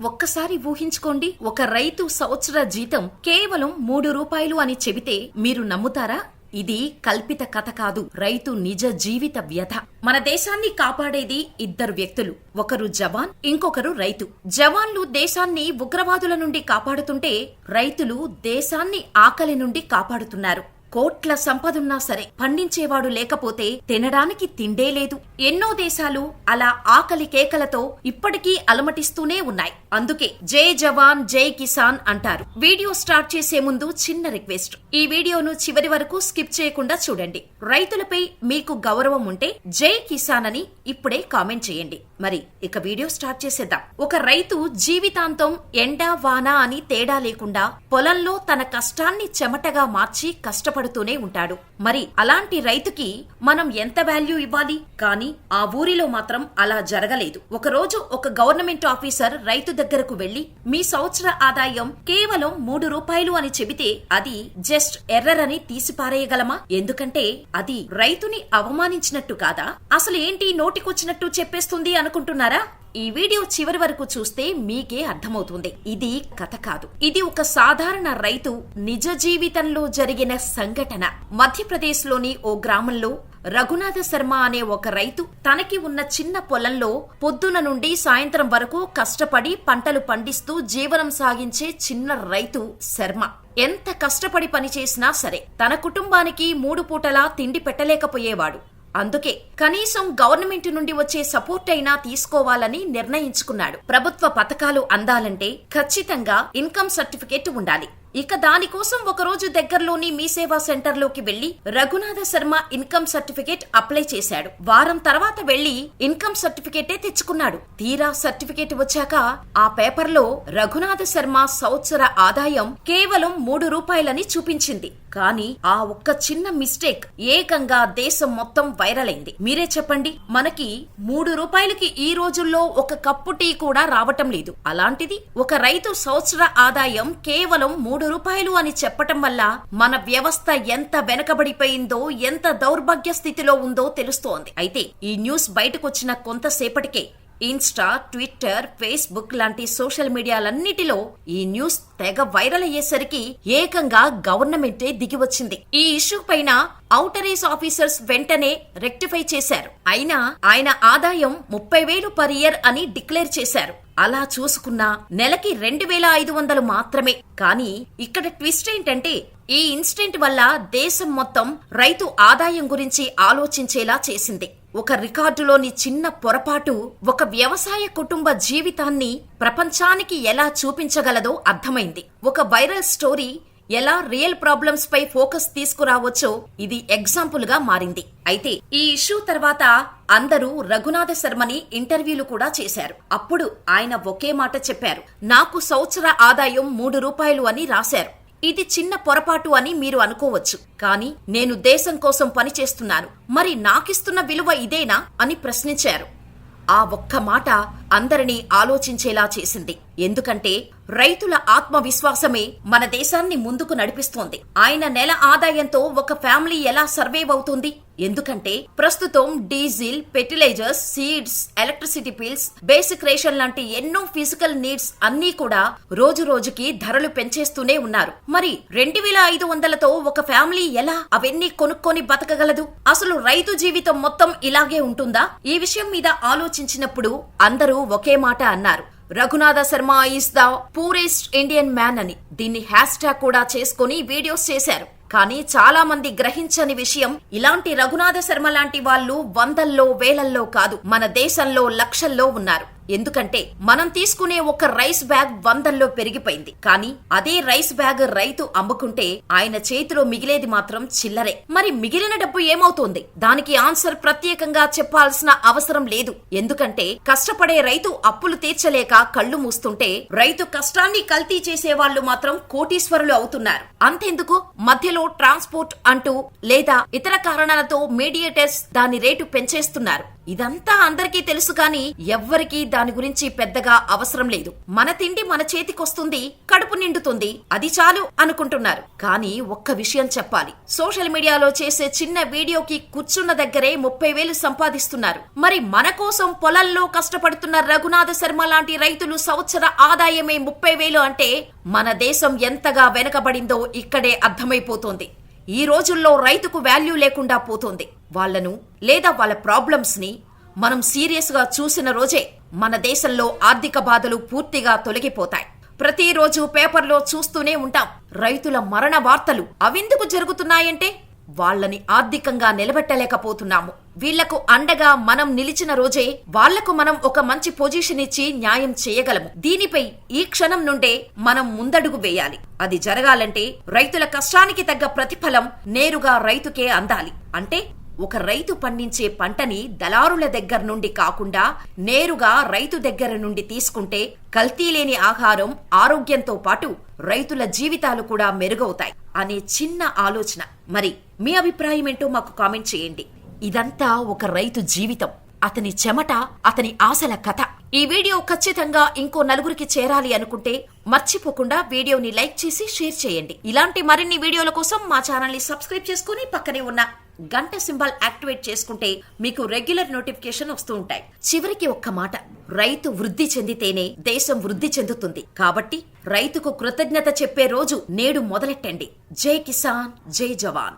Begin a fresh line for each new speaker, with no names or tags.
ఒక్కసారి ఊహించుకోండి, ఒక రైతు సంవత్సర జీతం కేవలం 3 రూపాయలు అని చెబితే మీరు నమ్ముతారా? ఇది కల్పిత కథ కాదు, రైతు నిజ జీవిత వ్యధ. మన దేశాన్ని కాపాడేది ఇద్దరు వ్యక్తులు, ఒకరు జవాన్, ఇంకొకరు రైతు. జవాన్లు దేశాన్ని ఉగ్రవాదుల నుండి కాపాడుతుంటే రైతులు దేశాన్ని ఆకలి నుండి కాపాడుతున్నారు. కోట్ల సంపదున్నా సరే పండించేవాడు లేకపోతే తినడానికి తిండే లేదు. ఎన్నో దేశాలు అలా ఆకలి కేకలతో ఇప్పటికీ అలమటిస్తూనే ఉన్నాయి. అందుకే జై జవాన్ జై కిసాన్ అంటారు. వీడియో స్టార్ట్ చేసే ముందు చిన్న రిక్వెస్ట్, ఈ వీడియోను చివరి వరకు స్కిప్ చేయకుండా చూడండి. రైతులపై మీకు గౌరవం ఉంటే జై కిసాన్ అని ఇప్పుడే కామెంట్ చేయండి. మరి ఇక వీడియో స్టార్ట్ చేసేద్దాం. ఒక రైతు జీవితాంతం ఎండా వాన అని తేడా లేకుండా పొలంలో తన కష్టాన్ని చెమటగా మార్చి కష్టపడుతూనే ఉంటాడు. మరి అలాంటి రైతుకి మనం ఎంత వాల్యూ ఇవ్వాలి? కానీ ఆ ఊరిలో మాత్రం అలా జరగలేదు. ఒక రోజు ఒక గవర్నమెంట్ ఆఫీసర్ రైతు దగ్గరకు వెళ్లి, మీ సంవత్సర ఆదాయం కేవలం 3 రూపాయలు అని చెబితే అది జస్ట్ ఎర్రర్ అని తీసిపారేయగలమా? ఎందుకంటే అది రైతుని అవమానించినట్టు కాదా? అసలు ఏంటి నోటికొచ్చినట్టు చెప్పేస్తుంది అనుకుంటున్నారా? ఈ వీడియో చివరి వరకు చూస్తే మీకే అర్థమవుతుంది. ఇది కథ కాదు, ఇది ఒక సాధారణ రైతు నిజ జీవితంలో జరిగిన సంఘటన. మధ్యప్రదేశ్ లోని ఓ గ్రామంలో రఘునాథ శర్మ అనే ఒక రైతు తనకి ఉన్న చిన్న పొలంలో పొద్దున నుండి సాయంత్రం వరకు కష్టపడి పంటలు పండిస్తూ జీవనం సాగించే చిన్న రైతు శర్మ. ఎంత కష్టపడి పనిచేసినా సరే తన కుటుంబానికి 3 పూటలా తిండి పెట్టలేకపోయేవాడు. అందుకే కనీసం గవర్నమెంట్ నుండి వచ్చే సపోర్ట్ అయినా తీసుకోవాలని నిర్ణయించుకున్నాడు. ప్రభుత్వ పథకాలు అందాలంటే ఖచ్చితంగా ఇన్కమ్ సర్టిఫికేట్ ఉండాలి. ఇక దానికోసం ఒకరోజు దగ్గరలోని మీ సేవా సెంటర్లోకి వెళ్లి Raghunatha Sharma income certificate apply చేశాడు. వారం తర్వాత వెళ్లి ఇన్కమ్ సర్టిఫికేటే తెచ్చుకున్నాడు. తీరా సర్టిఫికేట్ వచ్చాక ఆ పేపర్లో రఘునాథ శర్మ సంవత్సర ఆదాయం కేవలం 3 రూపాయలని చూపించింది. కానీ ఆ ఒక్క చిన్న మిస్టేక్ ఏకంగా దేశం మొత్తం వైరల్ అయింది. మీరే చెప్పండి, మనకి 3 రూపాయలకి ఈ రోజుల్లో ఒక కప్పు టీ కూడా రావటం లేదు. అలాంటిది ఒక రైతు సంవత్సర ఆదాయం కేవలం 3 రూపాయలు అని చెప్పటం వల్ల మన వ్యవస్థ ఎంత వెనకబడిపోయిందో, ఎంత దౌర్భాగ్య స్థితిలో ఉందో తెలుస్తోంది. అయితే ఈ న్యూస్ బయటకొచ్చిన కొంతసేపటికే ఇన్స్టా, ట్విట్టర్, ఫేస్బుక్ లాంటి సోషల్ మీడియాలన్నిటిలో ఈ న్యూస్ తెగ వైరల్ అయ్యేసరికి ఏకంగా గవర్నమెంటే దిగివచ్చింది. ఈ ఇష్యూ పైన ఔటరేజ్ ఆఫీసర్స్ వెంటనే రెక్టిఫై చేశారు. అయినా ఆయన ఆదాయం 30,000 పర్ ఇయర్ అని డిక్లేర్ చేశారు. అలా చూసుకున్నా నెలకి 2,500 మాత్రమే. కానీ ఇక్కడ ట్విస్ట్ ఏంటంటే ఈ ఇన్సిడెంట్ వల్ల దేశం మొత్తం రైతు ఆదాయం గురించి ఆలోచించేలా చేసింది. ఒక రికార్డులోని చిన్న పొరపాటు ఒక వ్యవసాయ కుటుంబ జీవితాన్ని ప్రపంచానికి ఎలా చూపించగలదో అర్థమైంది. ఒక వైరల్ స్టోరీ ఎలా రియల్ ప్రాబ్లమ్స్ పై ఫోకస్ తీసుకురావచ్చో ఇది ఎగ్జాంపుల్ గా మారింది. అయితే ఈ ఇష్యూ తర్వాత అందరూ రఘునాథ శర్మని ఇంటర్వ్యూలు కూడా చేశారు. అప్పుడు ఆయన ఒకే మాట చెప్పారు, నాకు సంవత్సర ఆదాయం 3 రూపాయలు అని రాశారు. ఇది చిన్న పొరపాటు అని మీరు అనుకోవచ్చు, కానీ నేను దేశం కోసం పనిచేస్తున్నాను, మరి నాకిస్తున్న విలువ ఇదేనా అని ప్రశ్నించారు. ఆ ఒక్క మాట అందరినీ ఆలోచించేలా చేసింది. ఎందుకంటే రైతుల ఆత్మవిశ్వాసమే మన దేశాన్ని ముందుకు నడిపిస్తోంది. ఆయన నెల ఆదాయంతో ఒక ఫ్యామిలీ ఎలా సర్వైవ్ అవుతుంది? ఎందుకంటే ప్రస్తుతం diesel, fertilizers, seeds, electricity bills, basic ration లాంటి ఎన్నో ఫిజికల్ నీడ్స్ అన్నీ కూడా రోజు రోజుకి ధరలు పెంచేస్తూనే ఉన్నారు. మరి 2,500తో ఒక ఫ్యామిలీ ఎలా అవన్నీ కొనుక్కొని బతకగలదు? అసలు రైతు జీవితం మొత్తం ఇలాగే ఉంటుందా? ఈ విషయం మీద ఆలోచించినప్పుడు అందరూ ఒకే మాట అన్నారు, Raghunatha Sharma is the poorest Indian man అని. దీన్ని హ్యాష్ ట్యాగ్ కూడా చేసుకుని వీడియోస్ చేశారు. కానీ చాలా మంది గ్రహించని విషయం, ఇలాంటి రఘునాథ శర్మ లాంటి వాళ్ళు వందల్లో వేలల్లో కాదు, మన దేశంలో లక్షల్లో ఉన్నారు. ఎందుకంటే మనం తీసుకునే ఒక రైస్ బ్యాగ్ 100ల్లో పెరిగిపోయింది. కానీ అదే రైస్ బ్యాగ్ రైతు అమ్ముకుంటే ఆయన చేతిలో మిగిలేది మాత్రం చిల్లరే. మరి మిగిలిన డబ్బు ఏమవుతోంది? దానికి ఆన్సర్ ప్రత్యేకంగా చెప్పాల్సిన అవసరం లేదు. ఎందుకంటే కష్టపడే రైతు అప్పులు తీర్చలేక కళ్లు మూస్తుంటే రైతు కష్టాన్ని కల్తీ చేసే వాళ్ళు మాత్రం కోటీశ్వరులు అవుతున్నారు. అంతెందుకు, మధ్యలో ట్రాన్స్పోర్ట్ అంటూ లేదా ఇతర కారణాలతో మీడియేటర్స్ దాని రేటు పెంచేస్తున్నారు. ఇదంతా అందరికీ తెలుసు కానీ ఎవ్వరికీ దాని గురించి పెద్దగా అవసరం లేదు. మన తిండి మన చేతికొస్తుంది, కడుపు నిండుతుంది, అది చాలు అనుకుంటున్నారు. కానీ ఒక్క విషయం చెప్పాలి, సోషల్ మీడియాలో చేసే చిన్న వీడియోకి కూర్చున్న దగ్గరే 30,000 సంపాదిస్తున్నారు. మరి మన కోసం పొలాల్లో కష్టపడుతున్న రఘునాథ శర్మ లాంటి రైతులు సంవత్సర ఆదాయమే 30,000 అంటే మన దేశం ఎంతగా వెనకబడిందో ఇక్కడే అర్థమైపోతోంది. ఈ రోజుల్లో రైతుకు వాల్యూ లేకుండా పోతోంది. వాళ్లను లేదా వాళ్ళ ప్రాబ్లమ్స్ ని మనం సీరియస్ గా చూసిన రోజే మన దేశంలో ఆర్థిక బాధలు పూర్తిగా తొలగిపోతాయి. ప్రతిరోజు పేపర్లో చూస్తూనే ఉంటాం రైతుల మరణ వార్తలు. అవెందుకు జరుగుతున్నాయంటే వాళ్ళని ఆర్థికంగా నిలబెట్టలేకపోతున్నాము. వీళ్లకు అండగా మనం నిలిచిన రోజే వాళ్లకు మనం ఒక మంచి పొజిషన్ ఇచ్చి న్యాయం చేయగలము. దీనిపై ఈ క్షణం నుండే మనం ముందడుగు వేయాలి. అది జరగాలంటే రైతుల కష్టానికి తగ్గ ప్రతిఫలం నేరుగా రైతుకే అందాలి. అంటే ఒక రైతు పండించే పంటని దళారుల దగ్గర నుండి కాకుండా నేరుగా రైతు దగ్గర నుండి తీసుకుంటే కల్తీ లేని ఆహారం, ఆరోగ్యంతో పాటు రైతుల జీవితాలు కూడా మెరుగవుతాయి అనే చిన్న ఆలోచన. మరి మీ అభిప్రాయం ఏంటో మాకు కామెంట్ చేయండి. ఇదంతా ఒక రైతు జీవితం, అతని చెమట, అతని ఆశల కథ. ఈ వీడియో ఖచ్చితంగా ఇంకో నలుగురికి చేరాలి అనుకుంటే మర్చిపోకుండా వీడియోని లైక్ చేసి షేర్ చేయండి. ఇలాంటి మరిన్ని వీడియోల కోసం మా ఛానల్ ని సబ్స్క్రైబ్ చేసుకుని పక్కనే ఉన్న గంట సింబల్ యాక్టివేట్ చేసుకుంటే మీకు రెగ్యులర్ నోటిఫికేషన్ వస్తూ ఉంటాయి. చివరికి ఒక్క మాట, రైతు వృద్ధి చెందితేనే దేశం వృద్ధి చెందుతుంది. కాబట్టి రైతుకు కృతజ్ఞత చెప్పే రోజు నేడు మొదలెట్టండి. జై కిసాన్, జై జవాన్.